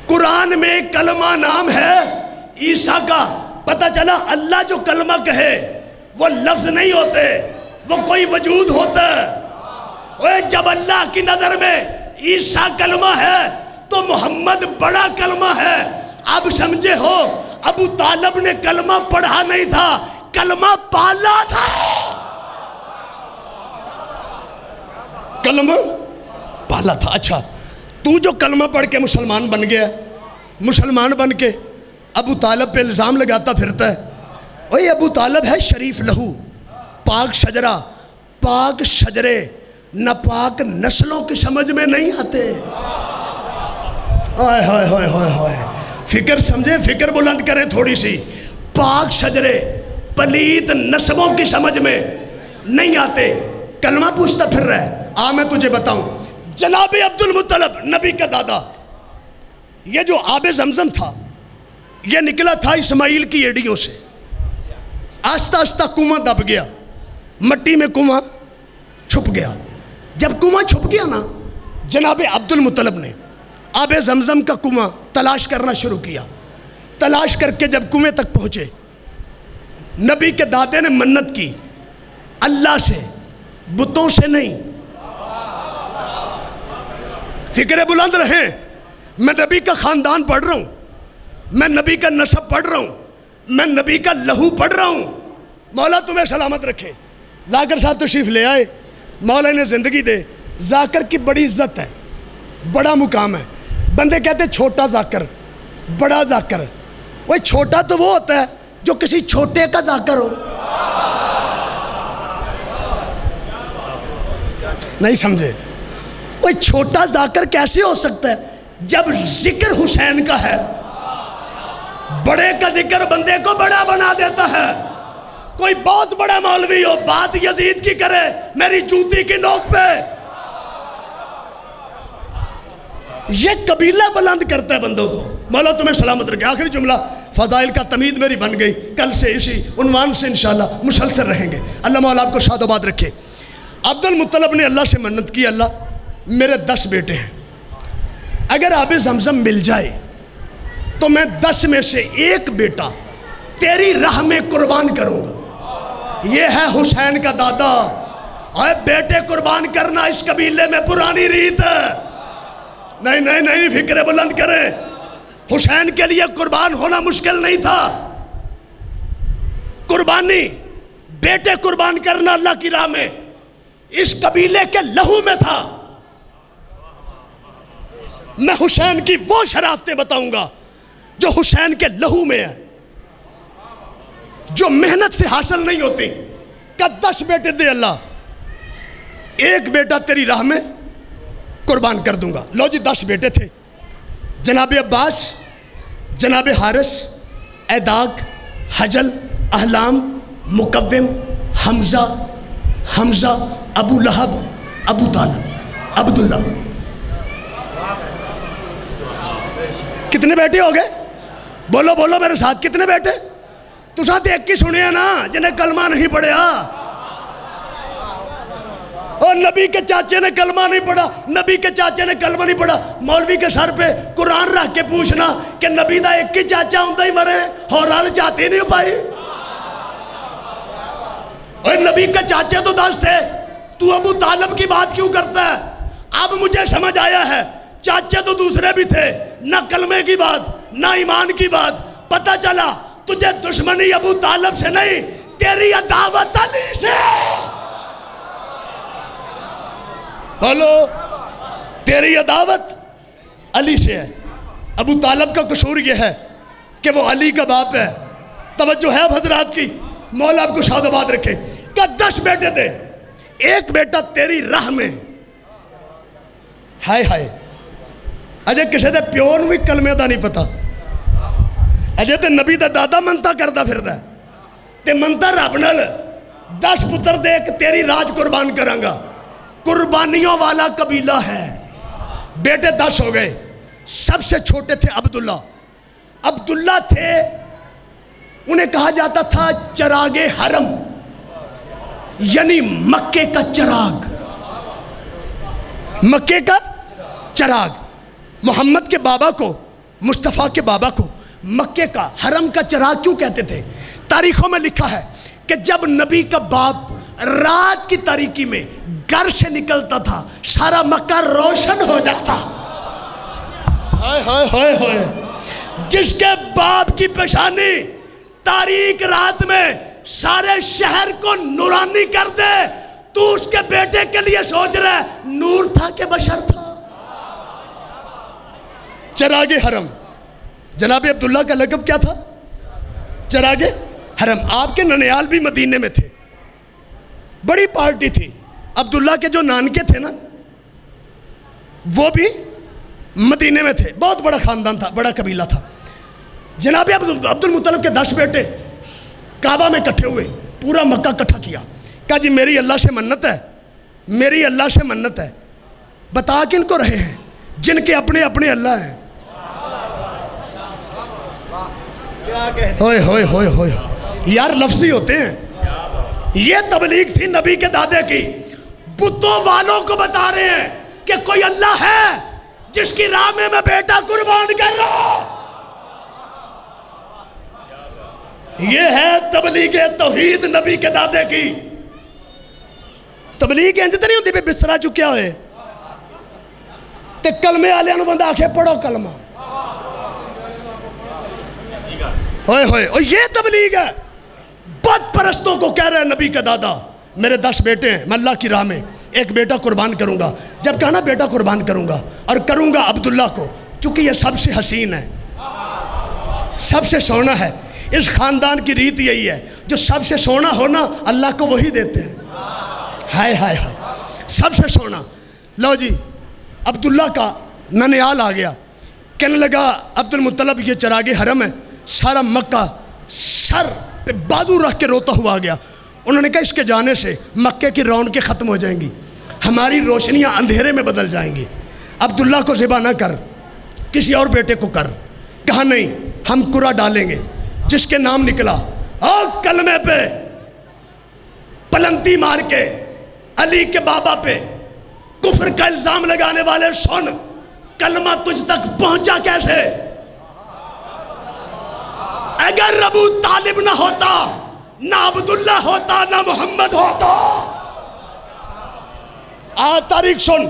قرآن میں کلمہ نام ہے عیسیٰ کا۔ پتہ چلا اللہ جو کلمہ کہے وہ لفظ نہیں ہوتے، وہ کوئی وجود ہوتا ہے۔ جب اللہ کی نظر میں عیسیٰ کلمہ ہے تو محمد بڑا کلمہ ہے۔ اب سمجھے ہو ابو طالب نے کلمہ پڑھا نہیں تھا، کلمہ پالا تھا۔ کلمہ پالا تھا۔ اچھا تو جو کلمہ پڑھ کے مسلمان بن گیا، مسلمان بن کے ابو طالب پہ الزام لگاتا پھرتا ہے، اوہ ابو طالب ہے شریف لہو، پاک شجرہ، پاک شجرے ناپاک نسلوں کی سمجھ میں نہیں آتے۔ آئے ہائے ہائے ہائے ہائے، فکر سمجھے، فکر بلند کریں تھوڑی سی۔ پاک شجرے پلید نسبوں کی سمجھ میں نہیں آتے، کلمہ پوچھتا پھر رہا ہے۔ میں تجھے بتاؤں، جناب عبد المطلب نبی کا دادا، یہ جو آب زمزم تھا یہ نکلا تھا اسماعیل کی ایڑیوں سے، آہستہ آہستہ کنواں دب گیا، مٹی میں کنواں چھپ گیا۔ جب کنواں چھپ گیا نا، جناب عبد المطلب نے آب زمزم کا کنواں تلاش کرنا شروع کیا۔ تلاش کر کے جب کنویں تک پہنچے، نبی کے دادے نے منت کی اللہ سے، بتوں سے نہیں۔ فکر بلند رہیں، میں نبی کا خاندان پڑھ رہا ہوں، میں نبی کا نسب پڑھ رہا ہوں، میں نبی کا لہو پڑھ رہا ہوں۔ مولا تمہیں سلامت رکھے۔ ذاکر صاحب تشریف لے آئے، مولا نے زندگی دے۔ ذاکر کی بڑی عزت ہے، بڑا مقام ہے۔ بندے کہتے چھوٹا ذاکر، بڑا ذاکر۔ وہ چھوٹا تو وہ ہوتا ہے جو کسی چھوٹے کا ذاکر ہو۔ نہیں سمجھے؟ وہ چھوٹا ذاکر کیسے ہو سکتا ہے جب ذکر حسین کا ہے؟ بڑے کا ذکر بندے کو بڑا بنا دیتا ہے۔ کوئی بہت بڑا مولوی ہو، بات یزید کی کرے میری جوتی کی نوک پہ، یہ قبیلہ بلند کرتا ہے بندوں کو۔ مولا تمہیں سلامت رکھے۔ آخری جملہ، فضائل کا تمید میری بن گئی، کل سے اسی عنوان سے انشاءاللہ مسلسل رہیں گے۔ اللہ مولا آپ کو شاد و باد رکھے۔ عبد المطلب نے اللہ سے منت کی، اللہ میرے 10 بیٹے ہیں، اگر آب زمزم مل جائے تو میں 10 میں سے 1 بیٹا تیری راہ میں قربان کروں گا۔ یہ ہے حسین کا دادا۔ اور بیٹے قربان کرنا اس قبیلے میں پرانی ریت ہے۔ نہیں نہیں نہیں، فکر بلند کریں۔ حسین کے لیے قربان ہونا مشکل نہیں تھا۔ قربانی، بیٹے قربان کرنا اللہ کی راہ میں اس قبیلے کے لہو میں تھا۔ میں حسین کی وہ شرافتیں بتاؤں گا جو حسین کے لہو میں ہے، جو محنت سے حاصل نہیں ہوتی۔ کہ 10 بیٹے دے اللہ، 1 بیٹا تیری راہ میں قربان کر دوں گا۔ لو جی 10 بیٹے تھے، جناب عباس، جناب حارث، ایداق، حجل، احلام، مقوم، حمزہ، ابو لہب، ابو طالب، عبداللہ۔ کتنے بیٹے ہو گئے؟ بولو بولو میرے ساتھ، کتنے بیٹے؟ تو ساتھ ایک ہی سنے نا جنہیں کلمہ نہیں پڑھیا۔ اور نبی کے چاچے نے کلمہ نہیں پڑھا، نبی کے چاچے نے کلمہ نہیں پڑھا۔ مولوی کے سر پہ قرآن رکھ کے پوچھنا کہ نبی دا ایک ہی چاچا ہوندہ ہی مرے اور حال چاہتے نہیں ہو پائی۔ اور نبی کے چاچے تو 10 تھے، تو ابو طالب کی بات کیوں کرتا ہے؟ اب مجھے سمجھ آیا ہے، چاچے تو دوسرے بھی تھے، نہ کلمے کی بات نہ ایمان کی بات۔ پتہ چلا تجھے دشمنی ابو طالب سے نہیں، تیری عداوت علی سے۔ بولو، تیری عداوت علی سے ہے۔ ابو طالب کا قصور یہ ہے کہ وہ علی کا باپ ہے۔ توجہ ہے اب حضرات کی، مولا آپ کو شاد و باد رکھے۔ کہ 10 بیٹے تھے، 1 بیٹا تیری راہ میں۔ ہائے ہائے، اجے کسے دے پیون بھی کلمے دا نہیں پتا، اجے تے نبی دا دادا منتا کردا پھردا ہے تے منتا رب نال 10 پتر دے کے تیری راج قربان کرانگا۔ قربانیوں والا قبیلہ ہے۔ بیٹے 10 ہو گئے، سب سے چھوٹے تھے عبداللہ۔ عبداللہ تھے، انہیں کہا جاتا تھا چراغ حرم۔ یعنی مکے کا چراغ، مکے کا چراغ۔ محمد کے بابا کو، مصطفیٰ کے بابا کو مکے کا حرم کا چراغ کیوں کہتے تھے؟ تاریخوں میں لکھا ہے کہ جب نبی کا باپ رات کی تاریکی میں گھر سے نکلتا تھا سارا مکہ روشن ہو جاتا۔ ہائے ہائے ہائے ہائے، جس کے باپ کی پیشانی تاریک رات میں سارے شہر کو نورانی کر دے، تو اس کے بیٹے کے لیے سوچ رہا ہے نور تھا کہ بشر تھا؟ چراغ حرم، جناب عبداللہ کا لقب کیا تھا؟ چراغ حرم۔ آپ کے ننیال بھی مدینے میں تھے، بڑی پارٹی تھی۔ عبداللہ کے جو نانکے تھے نا وہ بھی مدینے میں تھے، بہت بڑا خاندان تھا، بڑا قبیلہ تھا۔ جناب عبد المطلب کے 10 بیٹے کعبہ میں اکٹھے ہوئے، پورا مکہ اکٹھا کیا، کہا جی میری اللہ سے منت ہے، میری اللہ سے منت ہے۔ بتا کن کو رہے ہیں؟ جن کے اپنے اپنے اللہ ہیں۔ ہوئے ہوئے ہوئے ہوئے یار، لفظی ہوتے ہیں۔ یہ تبلیغ تھی نبی کے دادے کی، بتوں والوں کو بتا رہے ہیں کہ کوئی اللہ ہے جس کی راہ میں بیٹا قربان کر رہا ہوں۔ یہ ہے تبلیغ توحید نبی کے دادے کی۔ تبلیغ انج تے نہیں ہوندی بھی بسترا چکیا ہوئے تے کلمے والے نوں بندہ آکھے پڑھو کلمہ، ہوئے ہوئے، اور یہ تبلیغ ہے۔ بت پرستوں کو کہہ رہے ہیں نبی کا دادا میرے 10 بیٹے ہیں، میں اللہ کی راہ میں ایک بیٹا قربان کروں گا۔ جب کہا نا بیٹا قربان کروں گا، اور کروں گا عبداللہ کو، چونکہ یہ سب سے حسین ہے، سب سے سونا ہے۔ اس خاندان کی ریت یہی ہے، جو سب سے سونا ہونا اللہ کو وہی دیتے ہیں۔ ہائے ہائے ہائے، سب سے سونا۔ لو جی، عبداللہ کا ننیال آ گیا، کہنے لگا عبد المطلب یہ چراغ حرم ہے۔ سارا مکہ سر پہ بازو رکھ کے روتا ہوا آ گیا۔ انہوں نے کہا اس کے جانے سے مکے کی رونقیں ختم ہو جائیں گی، ہماری روشنیاں اندھیرے میں بدل جائیں گی۔ عبداللہ کو ذبح نہ کر، کسی اور بیٹے کو کر۔ کہا نہیں، ہم قرعہ ڈالیں گے۔ جس کے نام نکلا، اور کلمے پہ پلنتی مار کے علی کے بابا پہ کفر کا الزام لگانے والے سن، کلمہ تجھ تک پہنچا کیسے؟ اگر ابو طالب نہ ہوتا، نہ عبداللہ ہوتا، نہ محمد ہوتا۔ تاریخ سن،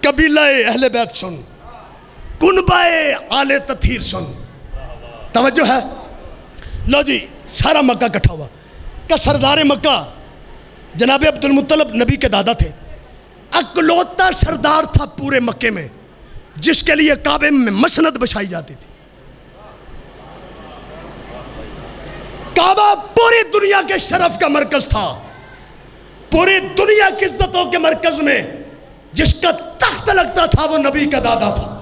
قبیلہ اہل بیت سن، کنبہ آل تطہیر سن۔ توجہ ہے؟ لو جی، سارا مکہ اکٹھا ہوا کہ سردار مکہ جناب عبد المطلب نبی کے دادا تھے، اکلوتا سردار تھا پورے مکے میں جس کے لیے کعبے میں مسند بچھائی جاتی تھی۔ کعبہ پوری دنیا کے شرف کا مرکز تھا، پوری دنیا کی عزتوں کے مرکز میں جس کا تخت لگتا تھا وہ نبی کا دادا تھا،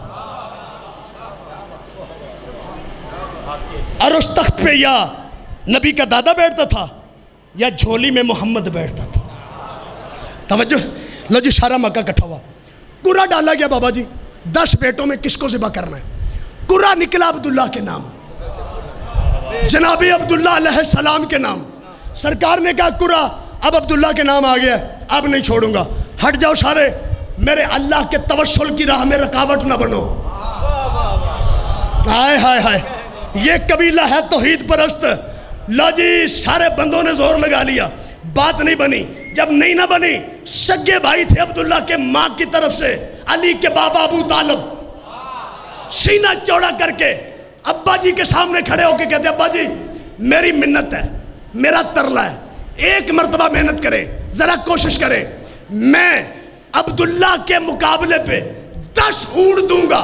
اور اس تخت پہ یا نبی کا دادا بیٹھتا تھا یا جھولی میں محمد بیٹھتا تھا۔ توجہ، لو جی، سارا مکہ اکٹھا ہوا، قرعہ ڈالا گیا۔ بابا جی 10 بیٹوں میں کس کو ذبح کرنا ہے؟ قرعہ نکلا عبداللہ کے نام، جناب عبداللہ علیہ السلام کے نام۔ سرکار نے کہا قرعہ اب عبداللہ کے نام آ گیا، اب نہیں چھوڑوں گا، ہٹ جاؤ سارے، میرے اللہ کے توسل کی راہ میں رکاوٹ نہ بنو۔ ہائے ہائے ہائے، یہ قبیلہ ہے توحید پرست۔ لو جی، سارے بندوں نے زور لگا لیا، بات نہیں بنی۔ جب نہیں نہ بنی، سگے بھائی تھے عبداللہ کے ماں کی طرف سے علی کے بابا ابو طالب، سینہ چوڑا کر کے ابا جی کے سامنے کھڑے ہو کے کہتے ابا جی میری منت ہے، میرا ترلا ہے، ایک مرتبہ محنت کریں، ذرا کوشش کریں، میں عبداللہ کے مقابلے پہ 10 اونٹ دوں گا،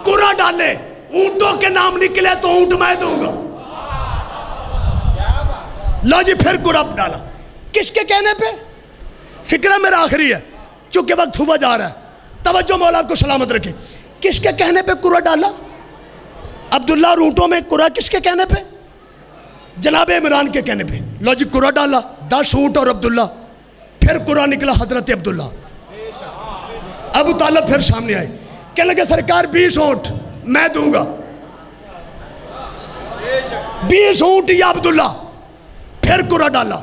قرعہ ڈالے، اونٹوں کے نام نکلے تو اونٹ میں دوں گا۔ لو جی، پھر قرعہ ڈالا، کس کے کہنے پہ؟ فکرہ میرا آخری ہے چونکہ وقت ہوا جا رہا ہے، توجہ مولا کو سلامت رکھے۔ کس کے کہنے پہ قرعہ ڈالا؟ عبداللہ اور اونٹوں میں قرعہ کس کے کہنے پہ؟ جناب عمران کے کہنے پہ۔ لو جی، قرعہ ڈالا، 10 اونٹ اور عبداللہ۔ پھر قرعہ نکلا حضرت عبداللہ۔ ابو طالب پھر سامنے آئے، کہنے لگے سرکار 20 اونٹ میں دوں گا، 20 اونٹ یا عبداللہ۔ پھر قرعہ ڈالا،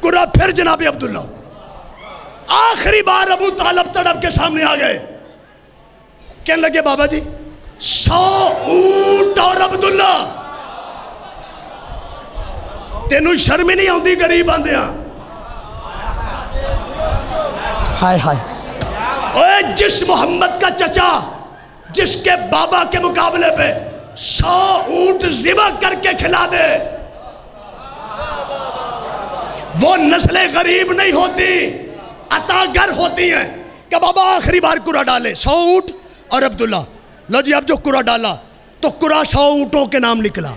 قرہ پھر جناب عبداللہ آخری بار ابو طالب تڑپ کے سامنے آ گئے، کہنے لگے بابا جی 100 اونٹ اور عبداللہ، تینوں شرم ہی نہیں آتی غریب آندیاں؟ ہائے ہائے، اوے جس محمد کا چچا جس کے بابا کے مقابلے پہ 100 اونٹ ذبح کر کے کھلا دے، وہ نسل غریب نہیں ہوتی، عطاگر ہوتی ہیں کہ بابا آخری بار قرہ ڈالے 100 اونٹ اور عبداللہ۔ لو جی اب جو قرہ ڈالا تو قرہ 100 اونٹوں کے نام نکلا،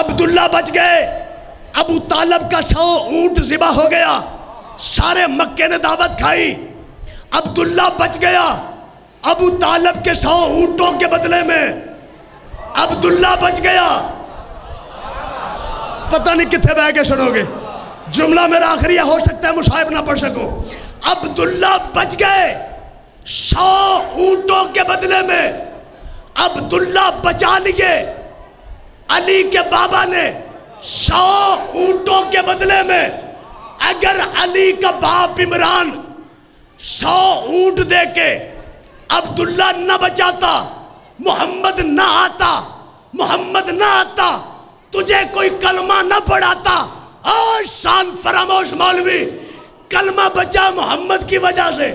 عبداللہ بچ گئے، ابو طالب کا 100 اونٹ ذبح ہو گیا، سارے مکے نے دعوت کھائی، عبداللہ بچ گیا، ابو طالب کے 100 اونٹوں کے بدلے میں عبداللہ بچ گیا۔ پتہ نہیں کتنے بہ کے سنو گے، جملہ میرا آخری ہو سکتا ہے مصاحب نہ پڑھ سکو۔ عبداللہ بچ گئے 100 اونٹوں کے بدلے میں، عبداللہ بچا لیے، علی کے بابا نے 100 اونٹوں کے بدلے میں، اگر علی کا باپ عمران 100 اونٹ دے کے عبداللہ نہ بچاتا، محمد نہ آتا، تجھے کوئی کلمہ نہ پڑھاتا۔ آج شان فراموش مولوی، کلمہ بچا محمد کی وجہ سے،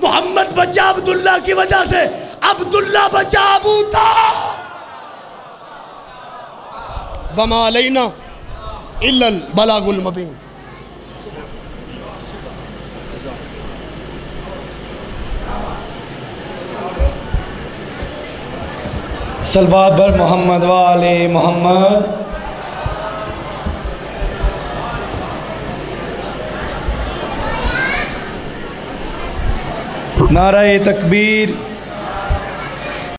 محمد بچا عبداللہ کی وجہ سے، عبداللہ بچا ابو طالب۔ وما علینا الا البلاغ المبین۔ صلوات بر محمد وآل محمد۔ نعرہ تکبیر،